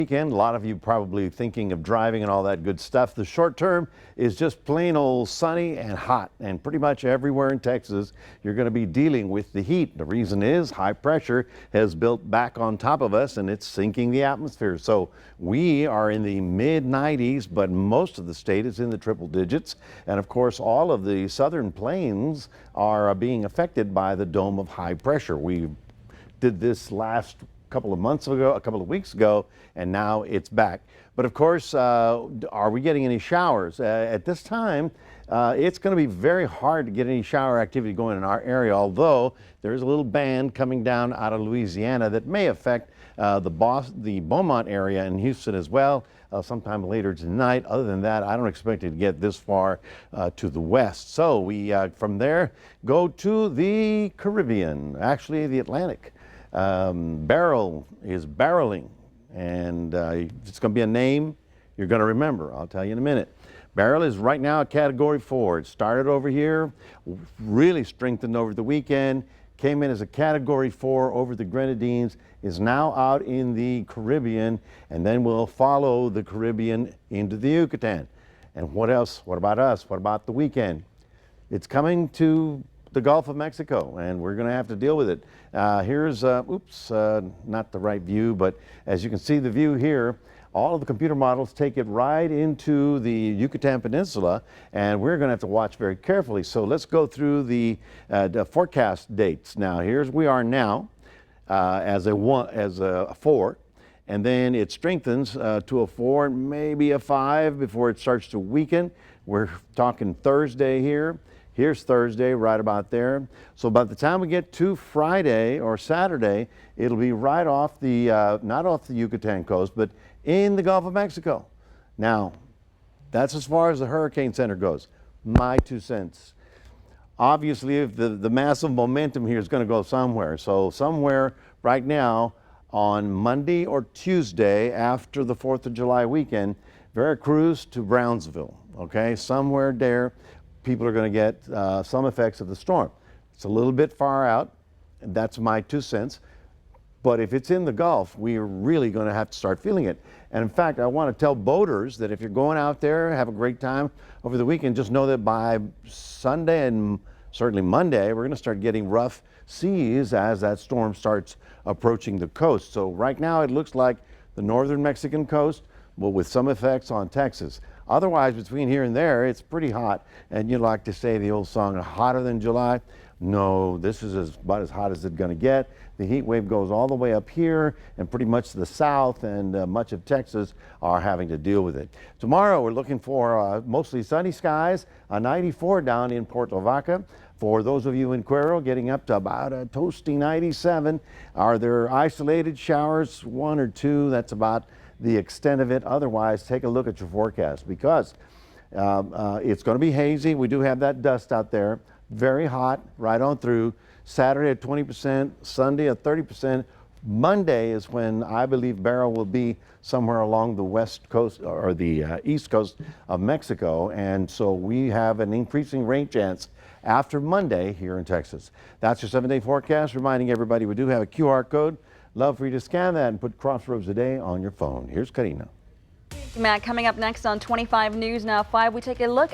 Weekend. A lot of you probably thinking of driving and all that good stuff. The short term is just plain old sunny and hot, and pretty much everywhere in Texas you're going to be dealing with the heat. The reason is high pressure has built back on top of us and it's sinking the atmosphere. So we are in the mid 90s, but most of the state is in the triple digits, and of course all of the southern plains are being affected by the dome of high pressure. We did this last couple of weeks ago, and now it's back. But of course, are we getting any showers? At this time, it's going to be very hard to get any shower activity going in our area, although there's a little band coming down out of Louisiana that may affect the Beaumont area in Houston as well, sometime later tonight. Other than that, I don't expect it to get this far to the west. So we, from there, go to the Caribbean, actually the Atlantic. Beryl is barreling, and it's going to be a name you're going to remember. I'll tell you in a minute. Beryl is right now a Category 4. It started over here, really strengthened over the weekend, came in as a Category 4 over the Grenadines, is now out in the Caribbean, and then we'll follow the Caribbean into the Yucatan. And what else? What about us? What about the weekend? It's coming to the Gulf of Mexico, and we're going to have to deal with it. Here's, not the right view, but as you can see the view here, all of the computer models take it right into the Yucatan Peninsula, and we're going to have to watch very carefully. So let's go through the forecast dates. Now, here's we are now as a 4, and then it strengthens to a 4, maybe a 5 before it starts to weaken. We're talking Thursday here. Here's Thursday, right about there. So by the time we get to Friday or Saturday, it'll be right off the, not off the Yucatan coast, but in the Gulf of Mexico. Now, that's as far as the Hurricane Center goes. My 2 cents. Obviously, if the massive momentum here is going to go somewhere. So somewhere right now on Monday or Tuesday after the 4th of July weekend, Veracruz to Brownsville, okay, somewhere there. People are going to get some effects of the storm. It's a little bit far out, and that's my 2 cents. But if it's in the Gulf, we are really going to have to start feeling it. And in fact, I want to tell boaters that if you're going out there, have a great time over the weekend, just know that by Sunday and certainly Monday, we're going to start getting rough seas as that storm starts approaching the coast. So right now, it looks like the northern Mexican coast, well, with some effects on Texas. Otherwise, between here and there, it's pretty hot. And you like to say the old song, hotter than July. No, this is about as hot as it's going to get. The heat wave goes all the way up here, and pretty much the south and much of Texas are having to deal with it. Tomorrow, we're looking for mostly sunny skies, a 94 down in Puerto Vaca. For those of you in Cuero, getting up to about a toasty 97. Are there isolated showers? 1 or 2, that's about the extent of it. Otherwise, take a look at your forecast, because it's going to be hazy. We do have that dust out there. Very hot right on through. Saturday at 20%, Sunday at 30%. Monday is when I believe Beryl will be somewhere along the west coast or the east coast of Mexico, and so we have an increasing rain chance after Monday here in Texas. That's your 7-day forecast, reminding everybody we do have a QR code. Love for you to scan that and put Crossroads Today on your phone. Here's Karina. Matt, coming up next on 25 News Now 5, we take a look